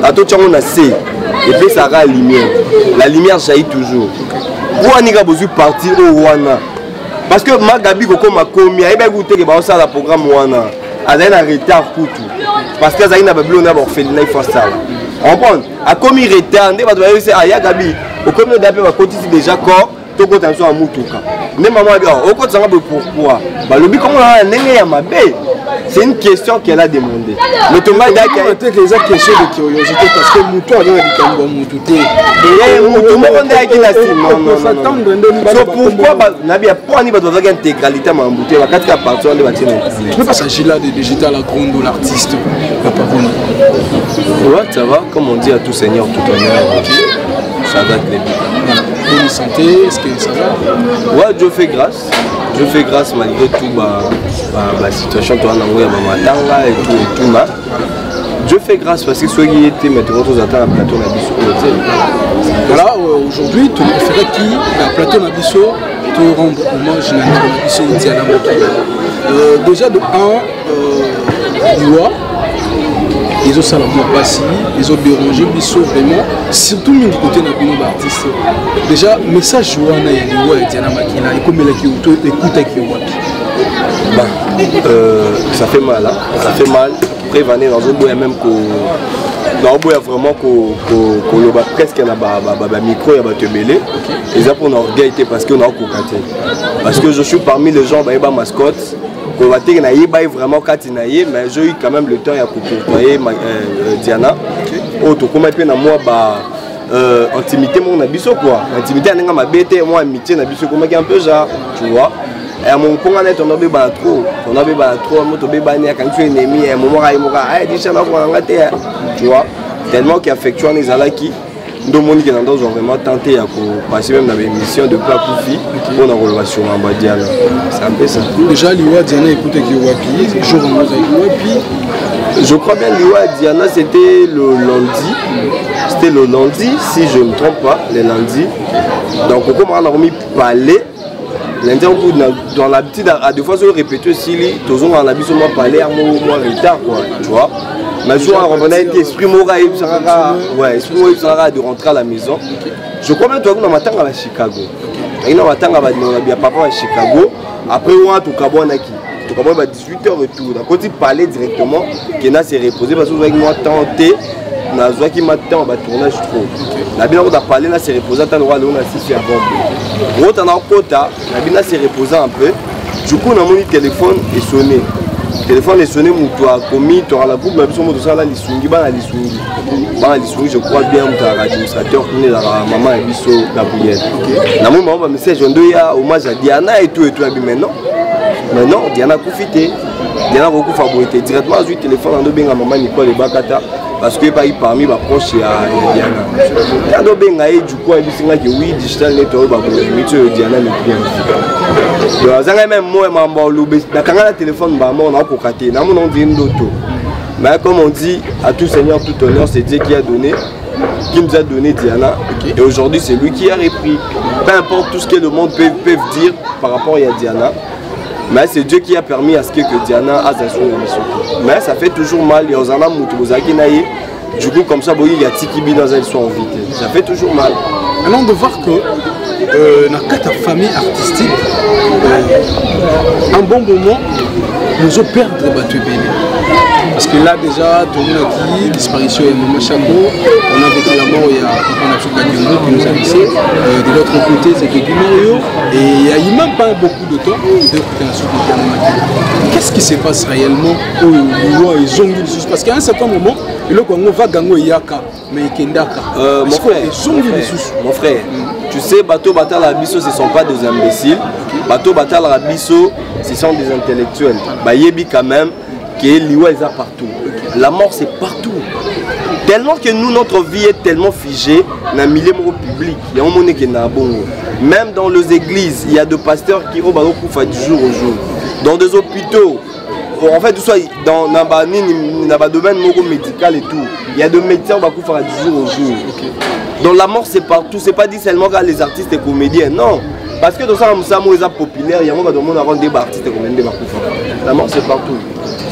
Attends, tu as C. Et puis ça a la lumière. La lumière jaillit toujours. Où on a besoin de partir au Wana. Parce que ma Gabi, comme ma commis, il va goûter que ça le programme Wana. Elle a un retard pour tout. Parce que ça a une bablon à faire il faut ça. On prend. A commis retard, on va dire ah ya Gabi. Au comme d'après va continuer déjà corps, tout compte en soi à Mutuka. Mais maman a dit au compte ça va pourquoi. Bah le but comment on a néné à ma baie. C'est une question qu'elle a demandé. Le tomate d'accueil. C'est une question de curiosité parce que Moutou a dit qu'il Moutouté. Moutou, on a dit qu'il a dit non. Pourquoi Nabi a pas une intégralité à Moutou? La 4 parties on va dire. Je ne pas s'agir là de digital à grande de l'artiste. Ouais, ça va. Comme on dit à tout seigneur, tout honneur. Ça va être les bonne santé, est-ce que ça va? Ouais, Dieu fait grâce. Je fais grâce malgré tout la situation toi et tout ma. Je fais grâce parce que ceux qui étaient maintenant tous attendent à plateau Nabiso. Voilà, aujourd'hui tu préférais qui la plateau Nabiso te rendre hommage à Nabiso Diana Makila. Déjà de 1 Liwa, les autres salons passés, les autres dérangés, Bisso vraiment, surtout du côté de nos artistes. Déjà, message Joana et Liwa et Diana Makila, et comme elle a écoute avec Liwa. Ça fait mal, hein? Ça fait mal. Après, venir dans un bois même dans un bois vraiment qu'on presque un micro et un tebélé. Et ça pour notre orgueil parce qu'on a cocaté. Parce que je suis parmi les gens qui ont mascotte. On va dire qu'il y a vraiment Katinaye, mais j'ai eu quand même le temps de côtoyer Diana. Autre comme je moi intimité mon abisso quoi. Intimité à ma bête, moi amitié n'abisso comme un peu genre, tu vois. Et à mon point net on a béba trop, moto béba né quand tu es ennemi, un moment il dit ça là tu vois. Tellement qu'il affectue les alaki. Nous avons vraiment tenté à passer même dans l'émission de plat pour filles pour la relation en Diana. C'est un peu ça. Déjà, Liwa Diana écoute Kiwapi, jour en Kiwapi. Je crois bien Liwa Diana c'était le lundi. C'était le lundi, si je ne me trompe pas, le lundi. Donc, comme on a remis parler, lundi, dans l'habitude à deux fois, je répète aussi, toujours on a vu seulement parler à mon retard, tu vois. Mais je on a été esprit moral de rentrer à la maison. Je crois même que nous avons à Chicago. Nous avons à papa à Chicago. Après, on a tout cabot à 18h retour. Donc, quand il parlait directement, qu'il s'est reposé parce que nous avons tenté. Nous avons tournage trop. Nous avons parlé, nous avons reposé. Nous avons assisté à bombe. Nous avons s'est reposé un peu. Du coup, mon téléphone est sonné. Le téléphone est sonné, tu as commis, tu as la boucle, mais tu as la lisungi, je crois bien que tu as l'administrateur qui est la maman et biso Gabriel. Na mon maman message on doit ya hommage à Diana et tout maintenant. Maintenant Diana profité. Diana beaucoup favorité directement sur le téléphone on doit bien maman Nicole et Bakata parce que pas parmi ma proche à Diana. On doit bien aller du coup et bisinga que oui digital network ba ko Diana ne bien. Yo même moi maman lobe na kanga téléphone ba moi on a kokaté na mon nom dit ndoto. Mais comme on dit, à tout seigneur, tout honneur, c'est Dieu qui a donné, qui nous a donné Diana. Et aujourd'hui, c'est lui qui a repris. Peu importe tout ce que le monde peut dire par rapport à Diana. Mais c'est Dieu qui a permis à ce que Diana a sa émission. Mais ça fait toujours mal. Il y a Ozana Moutouzaki Naye. Du coup, comme ça, il y a Tikibi dans elle soit invité. Ça fait toujours mal. Maintenant, de voir que dans ta famille artistique, un bon moment, nous avons perdu Batou Béni. Parce que là déjà, tout le monde a dit disparition de Machako, on a vécu la mort, il y a Papa qui nous a laissé. De l'autre côté, c'est Guy Mario. Et il n'y a eu même pas beaucoup de temps de qu'est-ce qui se passe réellement au Liwa et Zongi? Parce qu'à un certain moment, le Congo va gagner Yaka, mais Kendaka. Mon frère, tu sais, Bateau Batal Abisso, ce ne sont pas des imbéciles. Bateau Batal Abisso, ce sont des intellectuels. Yebi quand même. Que Liwa est partout. La mort c'est partout. Tellement que nous, notre vie est tellement figée dans le milieu public. Il y a un monde qui est bon. Même dans les églises, il y a des pasteurs qui ont du jour au jour. Dans des hôpitaux, en fait, tout ça, dans le domaine médical et tout, il y a des médecins qui ont du jour au jour. Donc la mort c'est partout. C'est pas dit seulement que les artistes et comédiens. Non. Parce que dans ça, nous sommes populaires, il y a un monde qui a des artistes et comédiens. La mort c'est partout.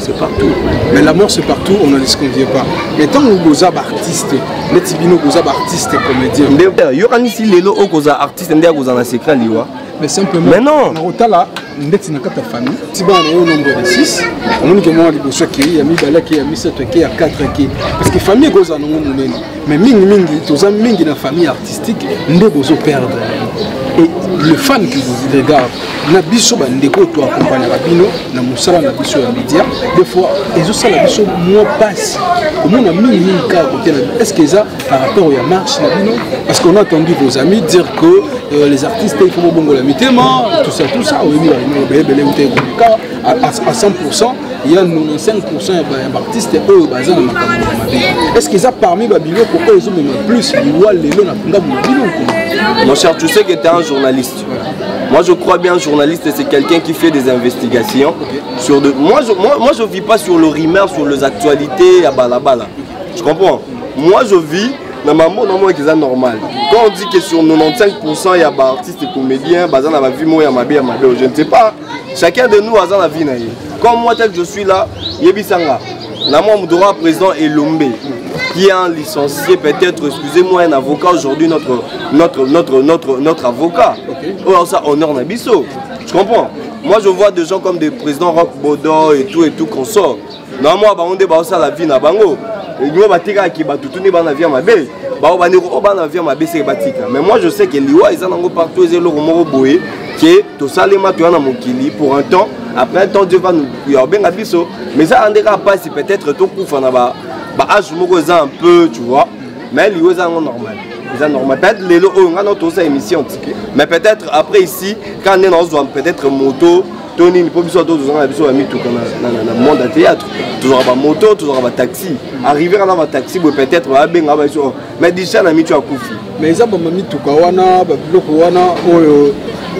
c'est partout. Mais la mort, c'est partout, on n'en disconvient pas. Mais tant que vous êtes artiste, les tibino, vous êtes artiste et comédien. Il y aura ici les lots où vous êtes artiste, vous êtes un secret, mais simplement, mais non. Là, on est dans ta famille. Si on a un nombre de 6, on a mis 7, 4. Parce que la famille est en mais mingi dans famille artistique, on doit perdre. Et le fan qui vous regarde, na biso bandeko to accompagner rabino na musala na biso ya média des fois ezo sala biso moi passe au moins na mingi ka côté est-ce que ça par rapport à marche na bino parce qu'on a entendu vos amis dire que les artistes il faut bongo la mitema tout ça oui mais à 100% il y a 95% d'artistes eux basés dans est-ce que ça parmi babilo pour eux ils ont même plus ils voient les lots na babilo. Mon cher, tu sais que tu es un journaliste. Moi, je crois bien, un journaliste, c'est quelqu'un qui fait des investigations. Sur moi, je ne vis pas sur le rumeur, sur les actualités à balabala. Tu comprends? Moi, je vis dans ma monde normal. Quand on dit que sur 95%, il y a des artistes et comédiens, je ne sais pas. Chacun de nous a la vie. Comme moi, tel que je suis là, Yebisanga. Mon droit président est Lombe, qui est un licencié, peut-être, excusez-moi, un avocat aujourd'hui, notre avocat. Oh, ça, honneur Nabiso. Tu comprends? Moi, je vois des gens comme des présidents Roch Bodo et tout qu'on sort. Normalement, on débat ça la vie na bango. Nous va tirer qui va tout tourner dans la vie à ma belle. Mais moi, je sais que Liwa, ils ont partout, ils ont boé, que tout ça, les matouans à Mokili pour un temps. Après un temps, Dieu va nous bien abisso. Mais ça, on ne pas si peut-être tout coup, on a un peu, tu vois. Mais Liwa, c'est normal. C'est normal. Peut-être les lots, on a notre émission. Mais peut-être après ici, quand on est dans peut-être moto. Tony, il faut que soit tous les amis tout dans le monde de théâtre. Toujours à moto, toujours à taxi. Arriver à la taxi, peut-être à bien à mais déjà l'ami tu as couffé. Mais ça, mamie tout kawana, babilokowana,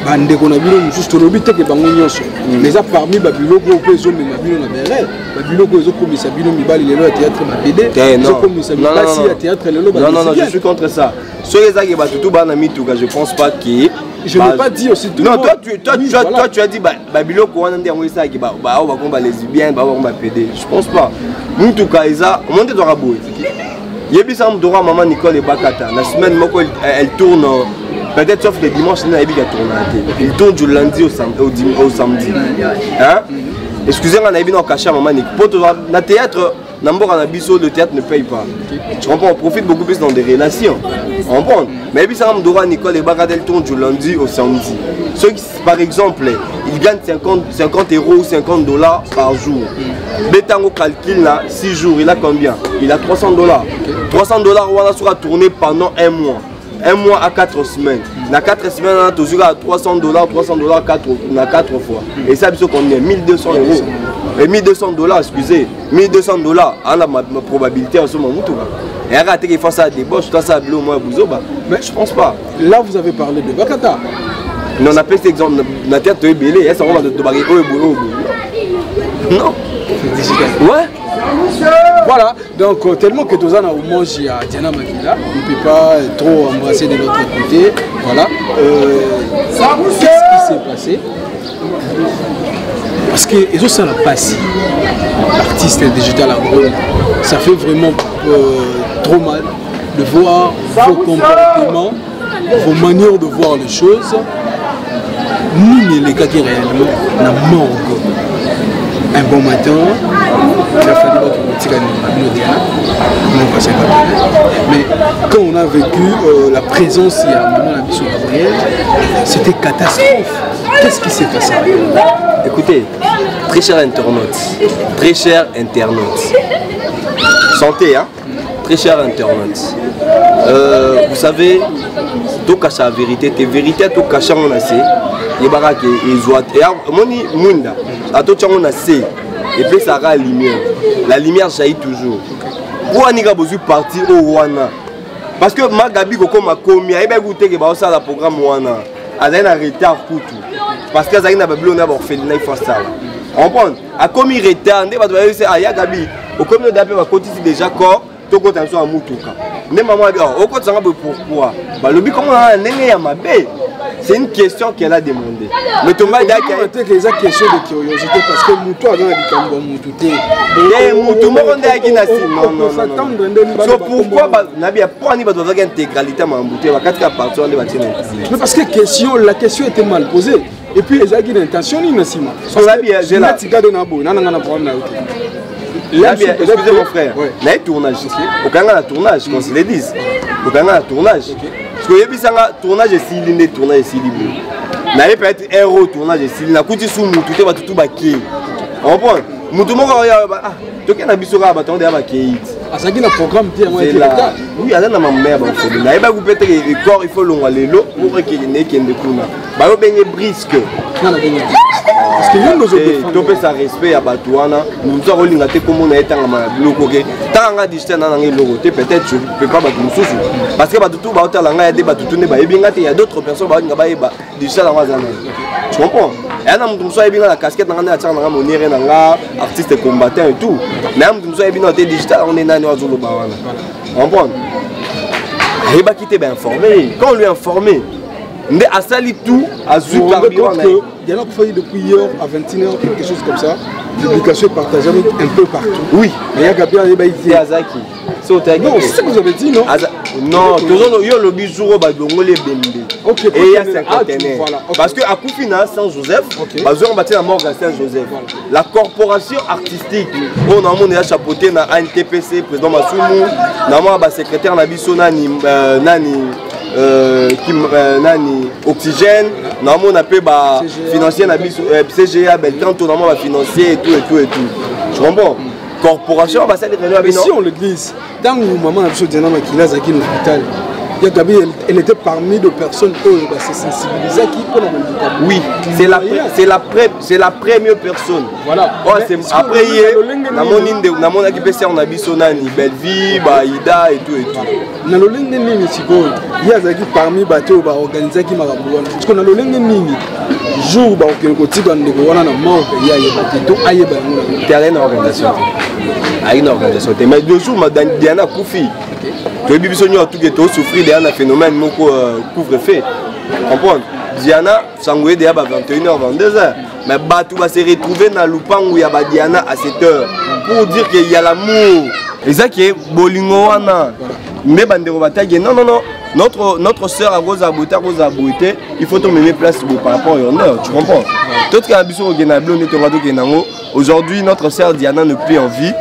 bande qu'on a vu juste le but que bangonyoso. Mais ça parmi babiloko peut zo mais babilo na béré. Babiloko zo comme ça bino mibali le théâtre ma BD. Zo comme ça mibali à théâtre le lo. Non, je suis contre ça. Ceux les qui va tout banami tout je pense pas que je ne veux pas dire aussi tout non, toi tu as dit Babilo Kouana on ça qui va les lesbiennes, on va PD. Je pense pas. Nous tout cas ça, on doit rabouer. Yebi ça me maman Nicole et Bakata. La semaine elle tourne peut-être sauf le dimanche il tourne du lundi au samedi. Hein? Excusez-moi, on a vu dans caché maman Nicole. Le théâtre le théâtre ne paye pas. Tu comprends, on profite beaucoup plus dans des relations. On comprend. Mais puis ça me Nicole et Baradel tourne du lundi au samedi. Ceux qui, par exemple, ils gagnent 50 € ou 50 $ par jour. Bétango calcule là, 6 jours, il a combien? Il a 300 $. 300 $, on sera tourné pendant un mois. Un mois à 4 semaines. Dans 4 semaines, on a toujours à 300 $, 4 fois. Et ça, c'est combien? 1200 €. Et 1200 $, excusez, 1200 $, on a ma probabilité en ce moment. Et arrêtez qu'il fasse ça à débauche, toi ça a bleu au moins Bouzoba. Mais je pense pas. Là, vous avez parlé de Bakata. Non, on a fait cet exemple. La tête de Bélé, elle s'en va de barrer au non. Ouais. Voilà, donc tellement que tous en a au moins il y a Diana Makila, on ne peut pas trop embrasser de l'autre côté. Voilà. Qu'est-ce qui s'est passé? Parce que ils ont ça la passe. L'artiste digital agro, ça fait vraiment trop mal de voir vos comportements, vos manières de voir les choses. Nous, les cas qui réellement n'a morgue. Un bon matin, il a fallu que mais quand on a vécu la présence il y a maintenant la mission Gabriel, c'était catastrophe. Qu'est-ce qui s'est passé? Écoutez, très cher internaute, santé, hein? Très cher internaute. Vous savez, tout cache la vérité, tes vérités, tout cache on a assez. Les baraques et zoat. Et moni munda, à tout on a assez. Et puis ça a la lumière. La lumière jaillit toujours. Pour Anika Bozu partir au Rwanda. Parce que Magabi Koko m'a commis, il a goûté que ça la programme Rwanda. Elle a un retard pour tout. Parce que Zagina Babylone a orphelinat, il faut ça. On prend. A commis retard, on va dire ah ya Gabi. Au comme d'après va continuer déjà corps, tout compte en soi à Mutuka. Ne maman a dit au compte ça va pourquoi. Bah le but comment on a un ya mabe. c'est une question qu'elle a demandé. Mais Thomas a dit que c'est une question de curiosité parce que Moutou a dit que Moutou non. Pourquoi Nabi a pas ni besoin d'intégralité mais Moutou va quatre parties on va tirer. Mais parce que la question était mal posée. Et puis les gens qui l'intention ni Nassima. J'ai là. Excusez mon frère. Il y a un tournage. Au Kanga, un tournage, qu'on se le dise. Au Kanga, un tournage. Parce que il y a un tournage et s'il tournage et s'il il y a peut être héros tournage et s'il y a un coup de sous tout est tout baqué. On comprend. Moutou mon gars, ah, tu as un bisou à bâton de baqué. Ah, ça qui est un programme qui est oui, il y a un mère. Il y a un peut-être le corps, il faut l'envoyer l'eau pour qu'il y ait un qui bah, il y a brisque. Parce que nous avons sa respect à Batouana, nous avons dit comment on a été en bloqué. Tant que distance dans le logo, peut-être je ne peux pas battre nous parce que Batoutou Bata Langa des Batoutou il y a d'autres personnes qui ont dit distance dans la zone. Tu comprends? Et là, nous sommes bien la casquette dans la tchana, on artiste combattant et tout. Mais nous sommes bien digital, on est dans le zone. Tu comprends? Il va quitter bien informé. Quand on lui a informé, mais à sali tout, à Zou Carbion. Il y en a qui font depuis hier à 21h, quelque chose comme ça. L'éducation est partagée un peu partout. Oui. Mais il y a Gabriel Ebaïti. Azaki. Non, c'est ce que vous avez dit, non? Non, il y a le bijou au Badongolé Bembe. Ok. Et il y a 50 années. Parce qu'à Koufina, Saint-Joseph, on bâtit la mort à Saint-Joseph. La corporation artistique, on a déjà chapeauté dans ANTPC, président Massoumou, on a secrétaire Nabiso Nani. Nani Oxygène, on a pu financier CGA, Belcanto, on a financier et tout. Tu comprends? Corporation, ça mais si on le glisse, dans le moment où Diana Makila Zaki à l'hôpital, elle était parmi les personnes qui se sensibilisent qui pour la oui, c'est la première personne. Voilà. Après hier, on a qui on a Bissonani, Belleville, Ida et tout. Dans le lendemain, il y a parmi les bateaux organisés qui m'ont dit parce qu'on a le lendemain, jour où on a il y a des terrain organisation. Une organisation. Mais deux jours, Diana Koufi. Tu as vu que souffrir d'un phénomène couvre-feu. Comprends? Diana, Sangoué déjà à 21h, 22h. Mais Batou va se retrouver dans le pan où il y a Diana à 7h. Pour dire qu'il y a l'amour. Et ça qui est Bolingoana. Mais Bandero Bataille, non. Notre soeur à Rosa Bouté, il faut te mettre place par rapport à l'honneur. Tu comprends? Aujourd'hui, notre soeur Diana ne peut en vie.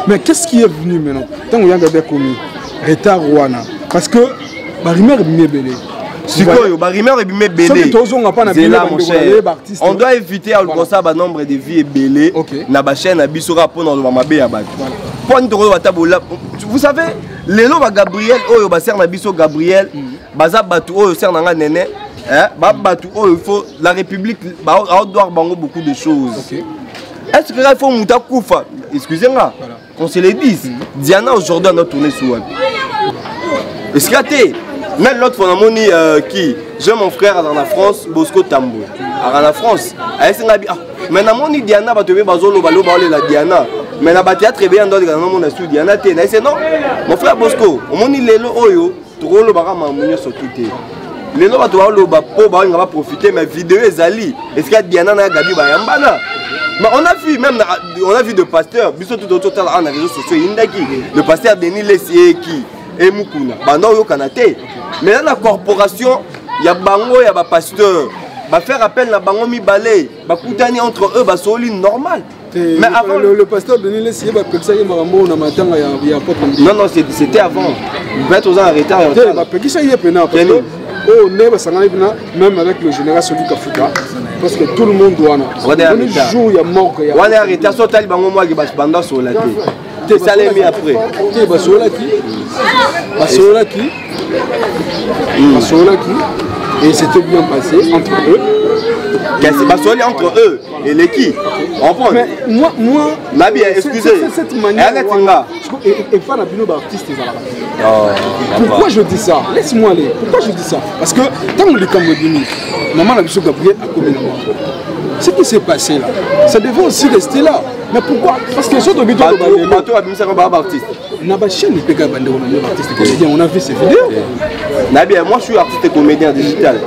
Mais qu'est-ce qui est venu maintenant? Tant que vous avez commis retard Rwanda. Parce que la rumeur est bien belle. On doit éviter à le nombre de vies belées. Na chaîne à Bissora pour dans vous savez, les lots Gabriel, oh ba ser na biso Gabriel, baza batu oh ser na nene, batu oh il faut la République doit bango beaucoup de choses. Est-ce que il faut Mouta Koufa? Excusez-moi, qu'on se le dise. Diana aujourd'hui on a tourné sur web. Est-ce que même l'autre fois qui j'ai mon frère dans la France, Bosco Tambo. À la France, mais na moni Diana ba tebe bazolo balo la Diana. Mais na ba théâtre bien dans le studio Diana té. C'est non. Mon frère Bosco, on moni lelo oyo, tolo ba ma munyo so tuté. Lelo ba to lo ba po ba nga ba profiter mais vidéo ezali. Est-ce que Diana na gabi ba yambana? Mais on a vu de pasteur, biso tout autour dans les réseaux sociaux indaki, le pasteur Denis Lesieki et Mukuna. Bando yo kanate. Mais dans la corporation, il y a bango, il y a pasteur. Ba faire appel na bango mi balé, ba koutani entre eux ba soli normal. Mais avant le pasteur Denis Lesieki ba pekisa ye marambo na matanga ya porte. Non, c'était avant. Peut-être aux en retard. Ba pekisa ye pena parce que oh ne ba sangana même avec le général Soli Kafuta. Parce que tout le monde doit. Le jour il y a mort. On est arrêté sur tali bango moi qui bas banda sur la tête. C'est ça les mis après. Et c'était bien passé entre eux. C'est entre eux et l'équipe. Mais moi, excusez. Cette manière. Pourquoi je dis ça? Laisse-moi aller. Pourquoi je dis ça? Parce que tant que les Camerounais, maman la biso Gabriel a commis la mort. Ce qui s'est passé là, ça devait aussi rester là. Mais pourquoi? Parce que les autres habitants de bateau a mis ça comme artiste. On a vu ces vidéos. Moi je suis artiste et comédien digital.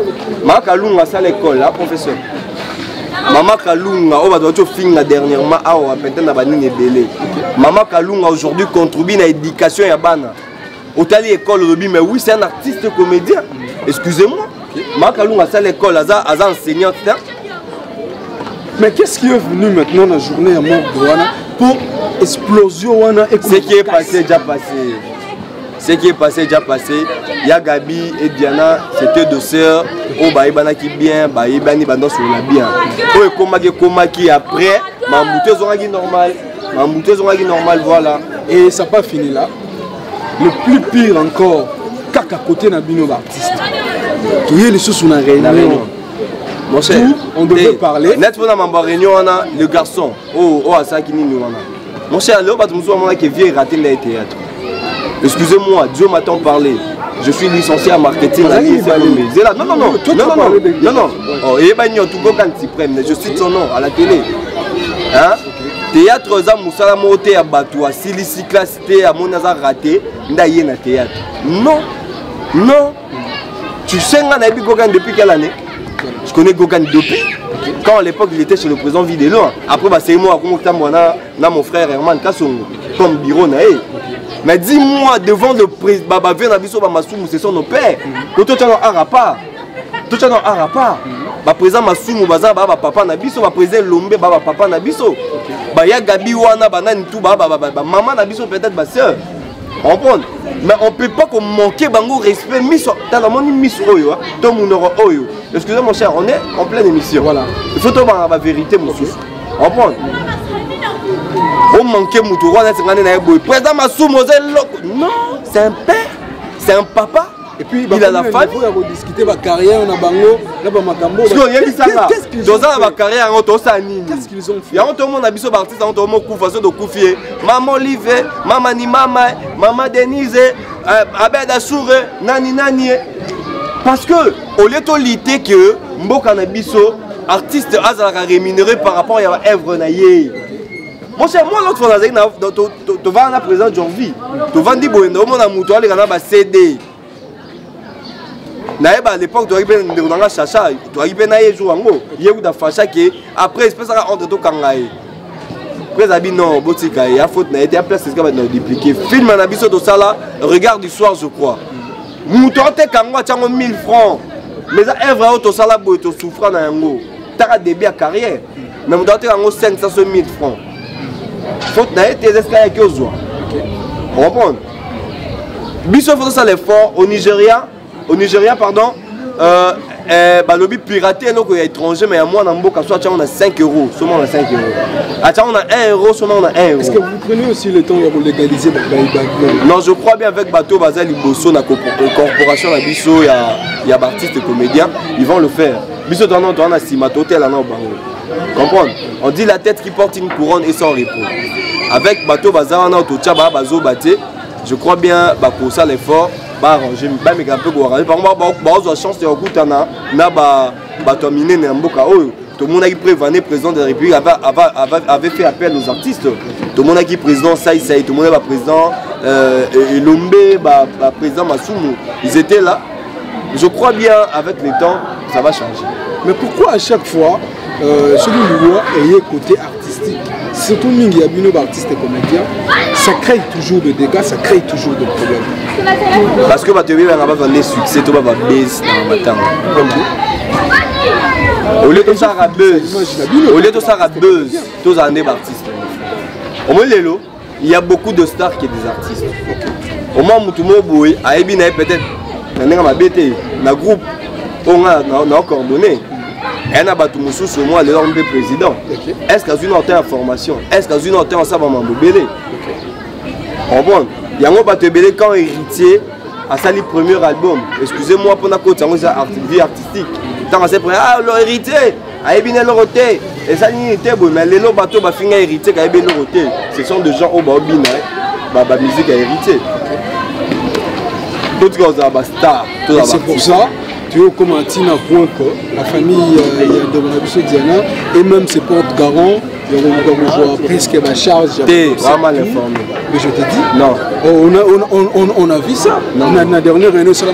Maman Kalunga ça l'école, là professeur. Maman Kalunga, on va devoir finir dernièrement à na banini belé. Maman Kalunga aujourd'hui contribue à l'éducation ya bana. Au tali école Robi, mais oui c'est un artiste et comédien. Excusez-moi. Maman Kalunga ça l'école, aza enseignante. Mais qu'est-ce qui est venu maintenant dans la journée à mort de Wana pour explosion Wana et ce qui est passé déjà passé. Ce qui est passé déjà passé. Il y a Gabi et Diana, c'était deux sœurs. Oh bah ibana qui bien, bah ibani bando sur la bien. Oh et koma qui après, ma bouteille aura qui normal, voilà. Et ça n'a pas fini là. Le plus pire encore, kaka côté na bino artiste. Tu es les choses sur la réunion. Mon cher, on devait parler. Net pour ma réunion, le garçon. Oh, à ça qui nous a. Mon cher, là, on qui vient rater le théâtre. Excusez-moi, Dieu m'attend parler. Je suis licencié en marketing. Non. Oh, et ben tout quand tu prends, je cite son nom à la télé. Hein? Théâtre za musala moté à Batoua, Silisi classité à Monaza raté, ndaye na théâtre. Non. Tu sais nga na bi Gogan depuis quelle année? Je connais Gogan depuis. Quand à l'époque il était chez le président Vidélo. Après c'est moi na mon frère Herman Kassongo comme bureau na. Mais dis-moi devant le président Baba vient Nabiso Masumu, c'est son père. Quand tu as Arapa. Ba président Masumu baza ba papa Nabiso, ba président Lombe ba papa Nabiso. Ba ya Gabi wana banani tout ba maman Nabiso peut-être ba sœur. On prend. Mais on ne peut pas manquer bango respect mis dans le monde mis oyo, tout mon oyo. Excusez mon cher, on est en pleine émission. Voilà. Il faut avoir la vérité monsieur. On prend. On manque Moutoura, président Masumu, non, c'est un père, c'est un papa. Et puis il a la famille. Il faut discuter de la carrière, on a bango, là bas makambo. Qu'est-ce qu'ils ont fait? Dans carrière, qu'est-ce qu'ils ont fait? Il y a un monde qui a artiste, un monde qui façon de confier. Maman Olivier, maman ni maman Denise, Abed Assoure, nani. Parce que au lieu de lutter que Mboka Nabiso, artiste a rémunéré par rapport à l'œuvre naïe. Mon cher, moi l'autre fois, tu vas à présent Jorvi, tu vas dire bon, on a mouton, les gars, CD. À l'époque, tu arrives dans chacha, tu arrives dans les jours en haut, il y a eu des fachas qui après, espèce de honte de kangaï. Après, Abi non, Botika, il y a faute, n'a été appelé, c'est ce qu'on va dupliquer. Film en abisso de ça là, regarde du soir, je crois. Mouton, t'es kangoua, tu as 1000 francs. Mais ça, œuvre auto ça là, tu souffres dans un mot. Tu as début à carrière. Mais mouton, tu as 500 1000 francs. Faute, n'a été escaliers qui osent. On comprend. Bisso fait ça l'effort au Nigeria, pardon, lobby piraté, donc il y a étranger, mais à moi, dans Mboka, soit on a 5 €, seulement on a 5 €. On a 1 €, seulement on a 1 €. Est-ce que vous prenez aussi le temps de légaliser Non, je crois bien avec Bateau Bazal Liboso, la corporation de Bisso, il y a artistes et comédiens, ils vont le faire. Bisso, on a Simato, tel en comprendre. On dit la tête qui porte une couronne et sans repos. Avec Bateau Bazal, on a Ototchaba, Bazo Baté, je crois bien pour ça l'effort. Je vais me faire un peu. Par exemple, la chance de rencontrer Batoamine Namboka. Tout le monde qui prévenait président de la République avait fait appel aux artistes. Tout le monde qui président Saï, tout le monde qui président Lombe, président Masumu. Ils étaient là. Je crois bien avec le temps, ça va changer. Mais pourquoi à chaque fois, celui qui est côté artistique, surtout Mingi Abino, artiste et comédien, ça crée toujours de dégâts, ça crée toujours de problèmes? Parce que tu vas avoir des succès, tu vas avoir des baisses dans le temps. Au lieu de ça, buzz, tous les années d'artistes. Au moins, il y a beaucoup de stars qui sont des artistes. Au moins, Moutoumou Boué, à Ebina, peut-être, dans le groupe, on a coordonné. Et na batu mususu moi le homme président. Est-ce qu'il y a une autre information? Est-ce qu'il y a une autre ça va m'embobéler? On bon, il y a un batu belé quand héritier a sali premier album. Excusez-moi pour na côté ça vie artistique. Tant c'est prêt l'héritier a ebine le roté et ça ni était bon mais les bateau ba finga héritier ka ebine le roté. Ce sont des gens au ba obina ba musique à héritier. D'autres gars ba star. C'est pour ça tu es comme un point que la famille de Monabiso Diana et même ses porte-garants presque ma charge. T'es vraiment informé. Mais je te dis, non. On a vu ça. La dernière réunion, ça m'a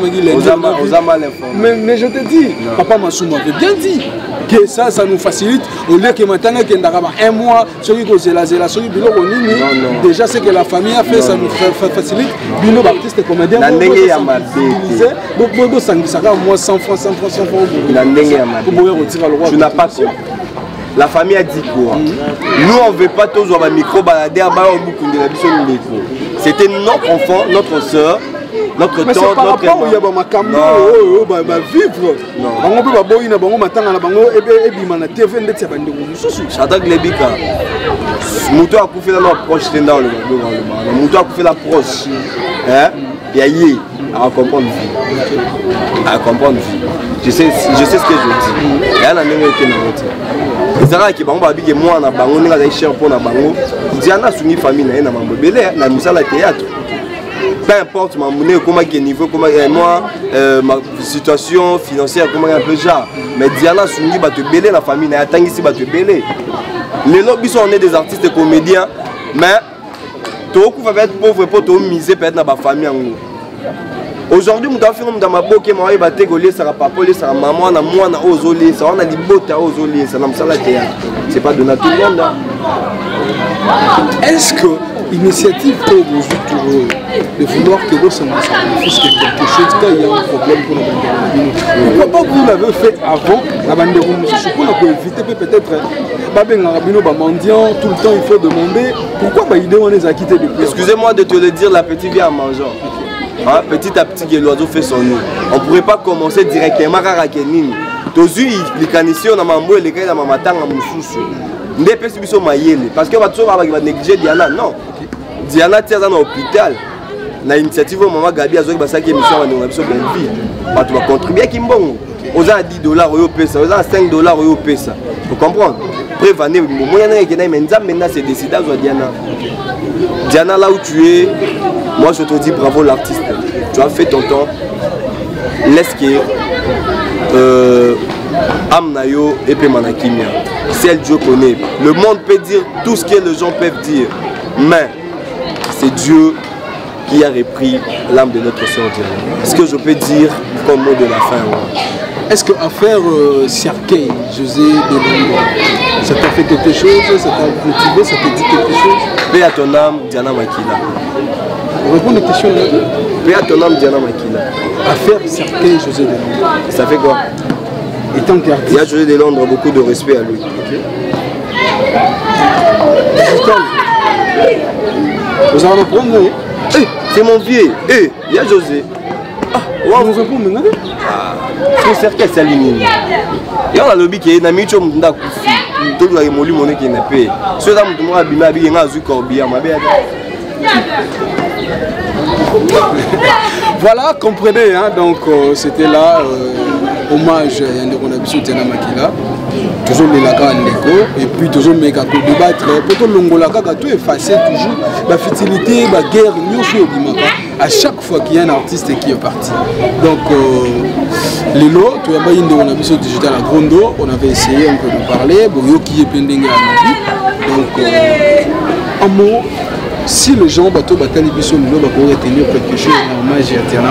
mal informé. Mais je te dis, Papa Massou m'avait bien dit que ça nous facilite. Au lieu que maintenant, un mois, déjà ce que la famille a fait, ça nous facilite. Bino Baptiste comédien. Moi 100 francs. Tu n'as pas compris. La famille a dit quoi? Nous on ne veut pas tous avoir un micro balader à micro. C'était notre enfant, notre soeur, notre tante, notre rapport où il y a ma vivre. On peut pas boire na bango matanga na bango et bima na TV ndetse ya bandeko mususu. J'attaque les bika. Muto a coupé la proche tenda le muto a coupé la proche. Hein? Yaye à comprendre vie. À comprendre vie. Je sais ce que je dis. Et on a même été dans l'autre. Ezara ki bango babiki moi na bango ninga za cher pour na bango. Diana sungi famille na mambo belé na misala théâtre. Peu importe ma monnaie comment quel niveau comment moi ma situation financière comment un peu genre mais Diana sungi ba te belé la famille na atangisi ba te belé. Les lobbies sont des artistes comédiens mais to ku va être pauvre pour to miser peut-être na ba famille en aujourd'hui, nous avons dans ma boque, moi, il va te coller, ça va pas coller, ça va maman, na moi, na ozolé, ça on a des bottes à ozolé, ça n'a pas la théâtre. C'est pas donné à tout le monde. Est-ce que l'initiative pour vous de vouloir que vous soyez quelque chose, quand il y a un problème pour la bande, pourquoi pas vous l'avez fait avant la bande de Roumoussou pour éviter peut-être mendiant, tout le temps il faut demander pourquoi il on les a quittés depuis. Excusez-moi de te le dire, la petite vient en mangeant. Hein, petit à petit que l'oiseau fait son nid. On ne pourrait pas commencer directement à Kenini. Tozu l'explication on a mambo et les gars dans ma matanga mususu. Ndé pesi biso mayele parce que bato va négliger Diana non. Diana tient dans l'hôpital. Na initiative maman Gabi azoki basaki émission na biso ben vie. Bato va contribuer kimbongo. Oza $10 au pesa, oza $5 au pesa. Vous comprenez? Prévenez moyen na kena mais maintenant c'est décidé à Diana. Diana là où tu es. Moi je te dis bravo l'artiste, tu as fait ton temps, laisse que Amnayo et Pemanakimia, celle Dieu connaît. Le monde peut dire tout ce que les gens peuvent dire, mais c'est Dieu qui a repris l'âme de notre sœur Diana. Ce que je peux dire comme mot de la fin. Ouais. Est-ce que affaire Cercueil, José Delongo, ça t'a fait quelque chose, ça t'a motivé, ça t'a dit quelque chose? Paix à ton âme, Diana Makila. Répondre à la question là. Paix à ton âme, Diana Makila. Affaire Cercueil, José Delongo. Ça fait quoi? Étant qu'artiste. Il y a José Delongo, beaucoup de respect à lui. Okay. Vous allez reprendre, oui? Hey, c'est mon vieux. Hey, il y a José. Ah, vous répondez maintenant? C'est un cercle salini. Il y a un lobby qui est dans le milieu de la coufi. Tout le monde est qui n'est pas. Ceux qui ont été en Corbière, ma belle. Voilà, comprenez, hein, donc c'était là hommage à Yanderonabiso Diana Makila. Toujours les lagas en écho et puis toujours les gars pour débattre. Pour tout le monde, tout effacer toujours la futilité, la guerre, à chaque fois qu'il y a un artiste qui est parti. Donc, les lots, tu as une Yanderonabiso digital à Grondo, on avait essayé un peu de parler. Bon, qui est plein de donc, un mot. Si les gens bateau batali biso mino va pouvoir retenir quelque chose en hommage à Diana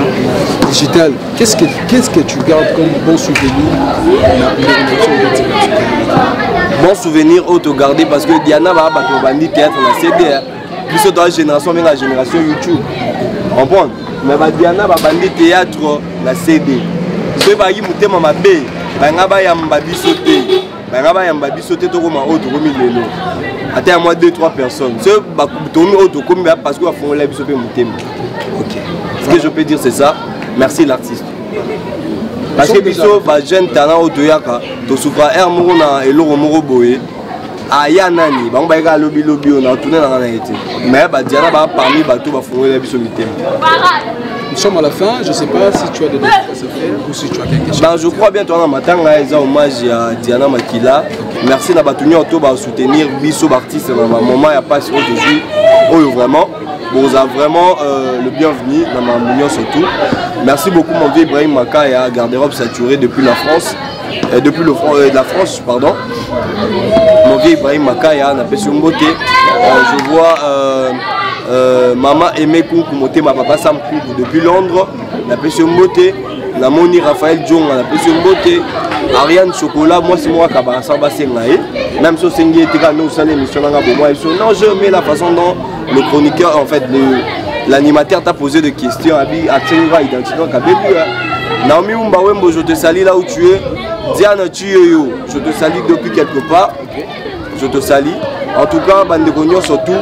digital, qu'est-ce que tu gardes comme bon souvenir? Bon souvenir auto garder parce que Diana va bateau bandi théâtre na CD plus dans la génération même la génération YouTube. Comprendre? Mais Diana va bandi théâtre na CD. Ce ba yi mutema mabe, ba ngaba ya mbabi sauter. Ba ngaba ya mbabi sauter to koma auto komi lelo. Attends à moi 2-3 personnes. Ce parce qu'on a fait la bisopé mon. Ok. Ce que je peux dire c'est ça. Merci l'artiste. Parce que biso ba jeune talent au toyaka, to souffra air morona et loro moro boé. Aya nani, ba ngba ka lobby on a tourné dans la été. Mais ba Diana ba parmi bateau ba fondre la bisopé. Nous sommes à la fin, je ne sais pas si tu as des choses à faire ou si tu as quelque chose. Ben, je crois bien toi matin un hommage à Diana Makila. Merci na batuni auto ba soutenir biso artiste na maman ya pas aujourd'hui. Oh vraiment, vous avez vraiment le bienvenu dans ma union surtout. Merci beaucoup mon vieux Ibrahim Maka et à garde-robe saturé depuis la France. depuis la France, pardon. Mon vieux Ibrahim Makaya, on appelle sur Mbote. Je vois Maman Aimé Koukou, ma papa Sam Koukou depuis Londres, on appelle sur Mbote. Namoni Raphaël Djong, on appelle sur Mbote. Ariane Chocolat, moi c'est moi qui ai même si c'est une émission, non, je mets la façon dont le chroniqueur, en fait, l'animateur t'a posé des questions à identifier. Naomi Mbawembo, je te salue là où tu es. Diana Tuyo, je te salue depuis quelque part. Je te salue. En tout cas, Bandegognon surtout,